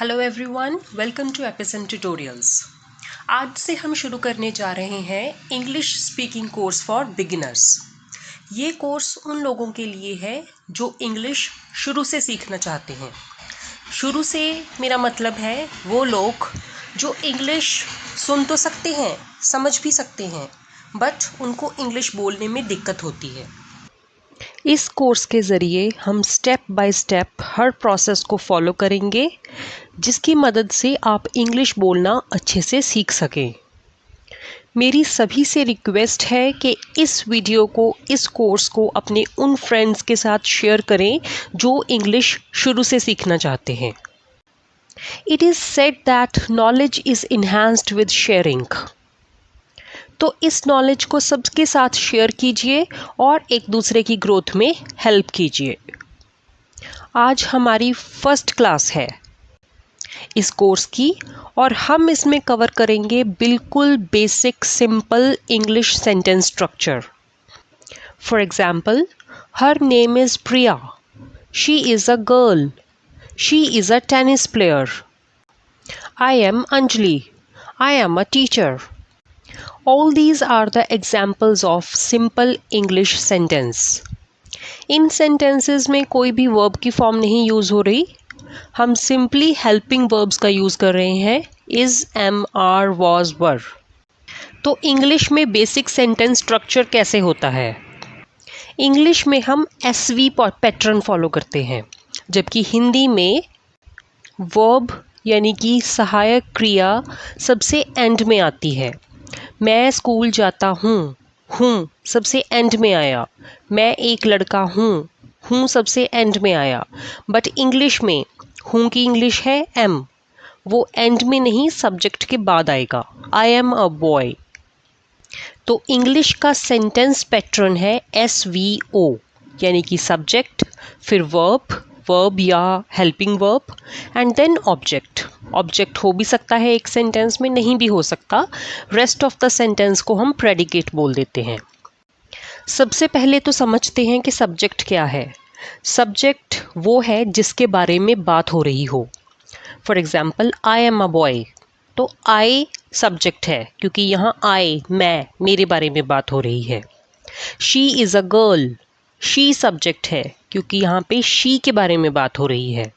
Hello everyone, welcome to एपिसन tutorials. आज से हम शुरू करने जा रहे हैं English speaking course for beginners. ये कोर्स उन लोगों के लिए है जो इंग्लिश शुरू से सीखना चाहते हैं। शुरू से मेरा मतलब है वो लोग जो इंग्लिश सुन तो सकते हैं, समझ भी सकते हैं, बट उनको इंग्लिश बोलने में दिक्कत होती है। इस कोर्स के ज़रिए हम step by step her process को फॉलो करेंगे जिसकी मदद से आप इंग्लिश बोलना अच्छे से सीख सकें। मेरी सभी से रिक्वेस्ट है कि इस वीडियो को, इस कोर्स को अपने उन फ्रेंड्स के साथ शेयर करें जो इंग्लिश शुरू से सीखना चाहते हैं। It is said that knowledge is enhanced with sharing. तो इस नॉलेज को सबके साथ शेयर कीजिए और एक दूसरे की ग्रोथ में हेल्प कीजिए। आज हमारी फर्स्ट क्लास है इस कोर्स की और हम इसमें कवर करेंगे बिल्कुल basic simple English sentence structure. For example, her name is Priya, she is a girl, she is a tennis player. I am Anjali, I am a teacher. All these are the examples of simple English sentence. In sentences में कोई भी verb की form नहीं use हो रही, हम simply helping verbs का use कर रहे हैं is, am, are, was, were। तो English में basic sentence structure कैसे होता है? English में हम SV पैटर्न फॉलो करते हैं, जबकि हिंदी में verb यानी कि सहायक क्रिया सबसे एंड में आती है। मैं स्कूल जाता हूँ सबसे एंड में आया। मैं एक लड़का हूँ सबसे एंड में आया। बट इंग्लिश में हूँ की इंग्लिश है एम, वो एंड में नहीं सब्जेक्ट के बाद आएगा। I am a boy. तो इंग्लिश का सेंटेंस पैटर्न है SVO, यानी कि सब्जेक्ट, फिर वर्ब या helping verb and then object. Object हो भी सकता है एक सेंटेंस में, नहीं भी हो सकता। रेस्ट ऑफ द सेंटेंस को हम प्रेडिकेट बोल देते हैं। सबसे पहले तो समझते हैं कि सब्जेक्ट क्या है। सब्जेक्ट वो है जिसके बारे में बात हो रही हो। For example, I am a boy, तो आई सब्जेक्ट है क्योंकि यहाँ मैं, मेरे बारे में बात हो रही है। She is a girl, she subject है क्योंकि यहाँ पे शी के बारे में बात हो रही है।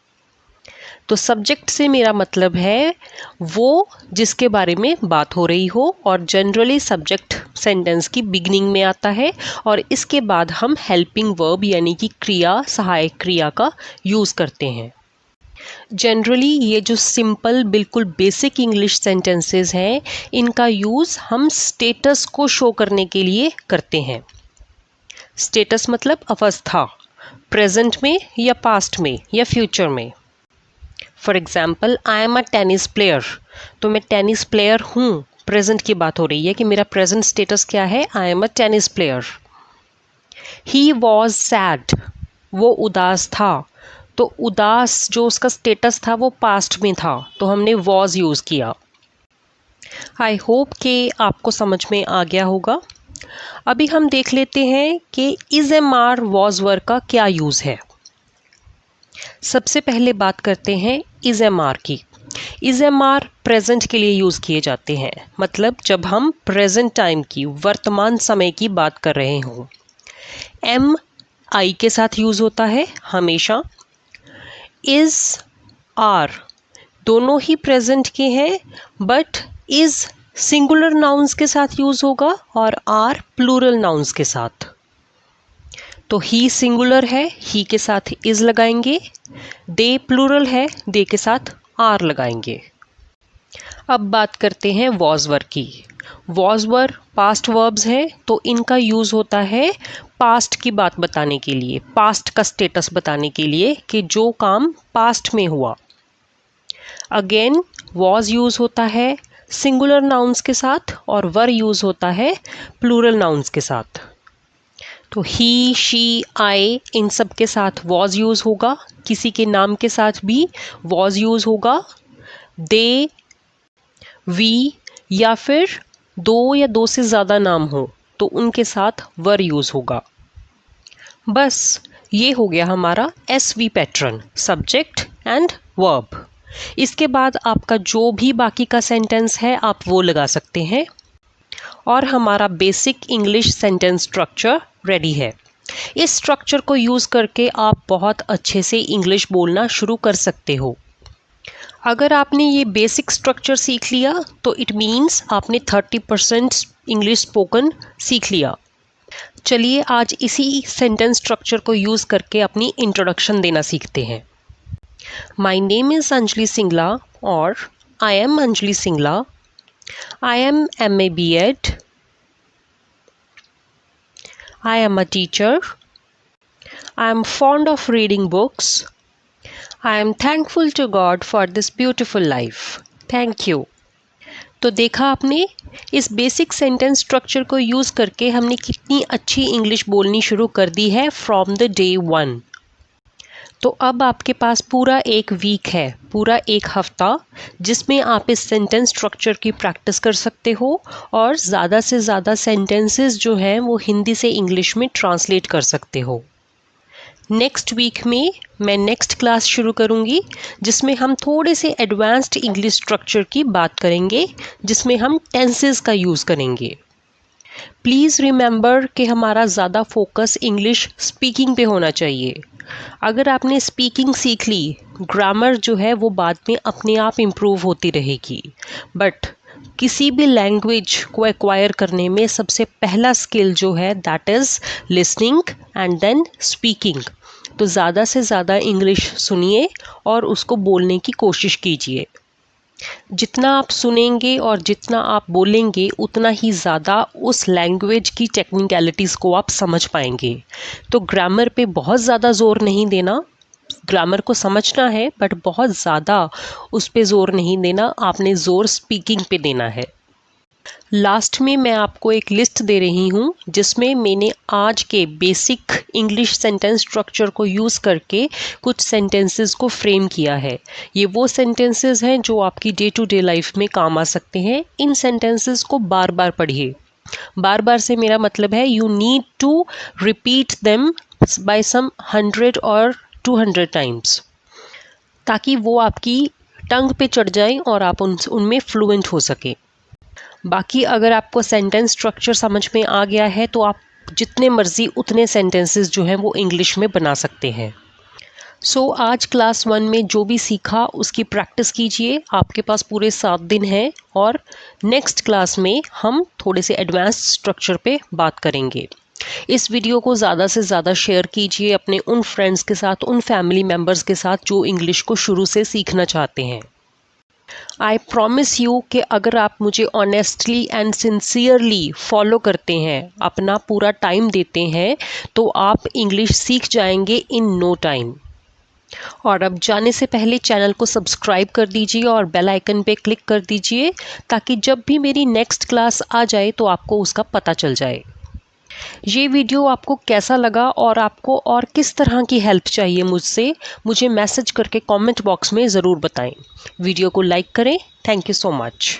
तो सब्जेक्ट से मेरा मतलब है वो जिसके बारे में बात हो रही हो, और जनरली सब्जेक्ट सेंटेंस की बिगिनिंग में आता है और इसके बाद हम हेल्पिंग वर्ब यानी कि क्रिया, सहायक क्रिया का यूज़ करते हैं। जनरली ये जो सिंपल बिल्कुल बेसिक इंग्लिश सेंटेंसेस हैं, इनका यूज़ हम स्टेटस को शो करने के लिए करते हैं। स्टेटस मतलब अवस्था, प्रेजेंट में या पास्ट में या फ्यूचर में। For example, I am a tennis player, तो मैं टेनिस प्लेयर हूँ, प्रेजेंट की बात हो रही है कि मेरा प्रेजेंट स्टेटस क्या है, आई am a tennis player. He was sad, वो उदास था, तो उदास जो उसका स्टेटस था वो पास्ट में था, तो हमने वॉज यूज़ किया। आई होप कि आपको समझ में आ गया होगा। अभी हम देख लेते हैं कि इज़, एम, आर, वॉज, वर का क्या यूज़ है। सबसे पहले बात करते हैं इज़, एम, आर की। इज़, एम, आर प्रेजेंट के लिए यूज़ किए जाते हैं, मतलब जब हम प्रेजेंट टाइम की, वर्तमान समय की बात कर रहे हों। एम आई के साथ यूज़ होता है हमेशा। इज़, आर दोनों ही प्रेजेंट के हैं, बट इज़ सिंगुलर नाउन्स के साथ यूज़ होगा और आर प्लूरल नाउन्स के साथ। तो ही सिंगुलर है, ही के साथ इज़ लगाएंगे। दे प्लूरल है, दे के साथ आर लगाएंगे। अब बात करते हैं वॉज, वर की। वॉज, वर पास्ट वर्ब्स हैं, तो इनका यूज़ होता है पास्ट की बात बताने के लिए, पास्ट का स्टेटस बताने के लिए कि जो काम पास्ट में हुआ। अगेन वॉज यूज़ होता है सिंगुलर नाउन्स के साथ और वर यूज़ होता है प्लूरल नाउन्स के साथ। तो ही, शी, आई इन सब के साथ वॉज यूज़ होगा, किसी के नाम के साथ भी वॉज यूज़ होगा। दे, वी या फिर दो या दो से ज़्यादा नाम हो तो उनके साथ वर यूज़ होगा। बस ये हो गया हमारा SV pattern, subject and verb. इसके बाद आपका जो भी बाकी का सेंटेंस है आप वो लगा सकते हैं और हमारा basic English sentence structure ready है। इस स्ट्रक्चर को यूज़ करके आप बहुत अच्छे से इंग्लिश बोलना शुरू कर सकते हो। अगर आपने ये बेसिक स्ट्रक्चर सीख लिया तो इट मीन्स आपने 30% इंग्लिश स्पोकन सीख लिया। चलिए आज इसी सेंटेंस स्ट्रक्चर को यूज़ करके अपनी इंट्रोडक्शन देना सीखते हैं। My name is Anjali Singla और I am Anjali Singla. I am MA B.Ed. I am a teacher. I am fond of reading books. I am thankful to God for this beautiful life. Thank you. तो देखा आपने, इस basic sentence structure को use करके हमने कितनी अच्छी English बोलनी शुरू कर दी है फ्रॉम द डे 1। तो अब आपके पास पूरा एक वीक है, पूरा एक हफ्ता, जिसमें आप इस सेंटेंस स्ट्रक्चर की प्रैक्टिस कर सकते हो और ज़्यादा से ज़्यादा सेंटेंसेस जो हैं वो हिंदी से इंग्लिश में ट्रांसलेट कर सकते हो। नेक्स्ट वीक में मैं नेक्स्ट क्लास शुरू करूँगी जिसमें हम थोड़े से एडवांस्ड इंग्लिश स्ट्रक्चर की बात करेंगे, जिसमें हम टेंसेस का यूज़ करेंगे। प्लीज़ रिमेंबर कि हमारा ज़्यादा फोकस इंग्लिश स्पीकिंग पे होना चाहिए। अगर आपने स्पीकिंग सीख ली, ग्रामर जो है वो बाद में अपने आप इम्प्रूव होती रहेगी। बट किसी भी लैंग्वेज को एक्वायर करने में सबसे पहला स्किल जो है that is listening and then speaking. तो ज़्यादा से ज़्यादा इंग्लिश सुनिए और उसको बोलने की कोशिश कीजिए। जितना आप सुनेंगे और जितना आप बोलेंगे उतना ही ज़्यादा उस लैंग्वेज की टेक्निकलिटीज़ को आप समझ पाएंगे। तो ग्रामर पे बहुत ज़्यादा ज़ोर नहीं देना, ग्रामर को समझना है बट बहुत ज़्यादा उस पे ज़ोर नहीं देना, आपने ज़ोर स्पीकिंग पे देना है। लास्ट में मैं आपको एक लिस्ट दे रही हूँ जिसमें मैंने आज के बेसिक इंग्लिश सेंटेंस स्ट्रक्चर को यूज़ करके कुछ सेंटेंसेस को फ्रेम किया है। ये वो सेंटेंसेस हैं जो आपकी डे टू डे लाइफ में काम आ सकते हैं। इन सेंटेंसेस को बार बार पढ़िए। बार बार से मेरा मतलब है you need to repeat them by some 100 और 200 टाइम्स, ताकि वो आपकी टंग पे चढ़ जाएं और आप उनमें फ्लुएंट हो सके। बाकी अगर आपको सेंटेंस स्ट्रक्चर समझ में आ गया है तो आप जितने मर्ज़ी उतने सेंटेंसेस जो हैं वो इंग्लिश में बना सकते हैं। सो आज क्लास 1 में जो भी सीखा उसकी प्रैक्टिस कीजिए। आपके पास पूरे 7 दिन हैं और नेक्स्ट क्लास में हम थोड़े से एडवांस्ड स्ट्रक्चर पे बात करेंगे। इस वीडियो को ज़्यादा से ज़्यादा शेयर कीजिए अपने उन फ्रेंड्स के साथ, उन फैमिली मेम्बर्स के साथ जो इंग्लिश को शुरू से सीखना चाहते हैं। आई प्रॉमिस यू कि अगर आप मुझे ऑनेस्टली एंड सिंसियरली फॉलो करते हैं, अपना पूरा टाइम देते हैं, तो आप इंग्लिश सीख जाएंगे इन नो टाइम। और अब जाने से पहले चैनल को सब्सक्राइब कर दीजिए और बेल आइकन पे क्लिक कर दीजिए ताकि जब भी मेरी नेक्स्ट क्लास आ जाए तो आपको उसका पता चल जाए। ये वीडियो आपको कैसा लगा और आपको और किस तरह की हेल्प चाहिए मुझसे, मुझे मैसेज करके कमेंट बॉक्स में ज़रूर बताएं। वीडियो को लाइक करें। Thank you so much.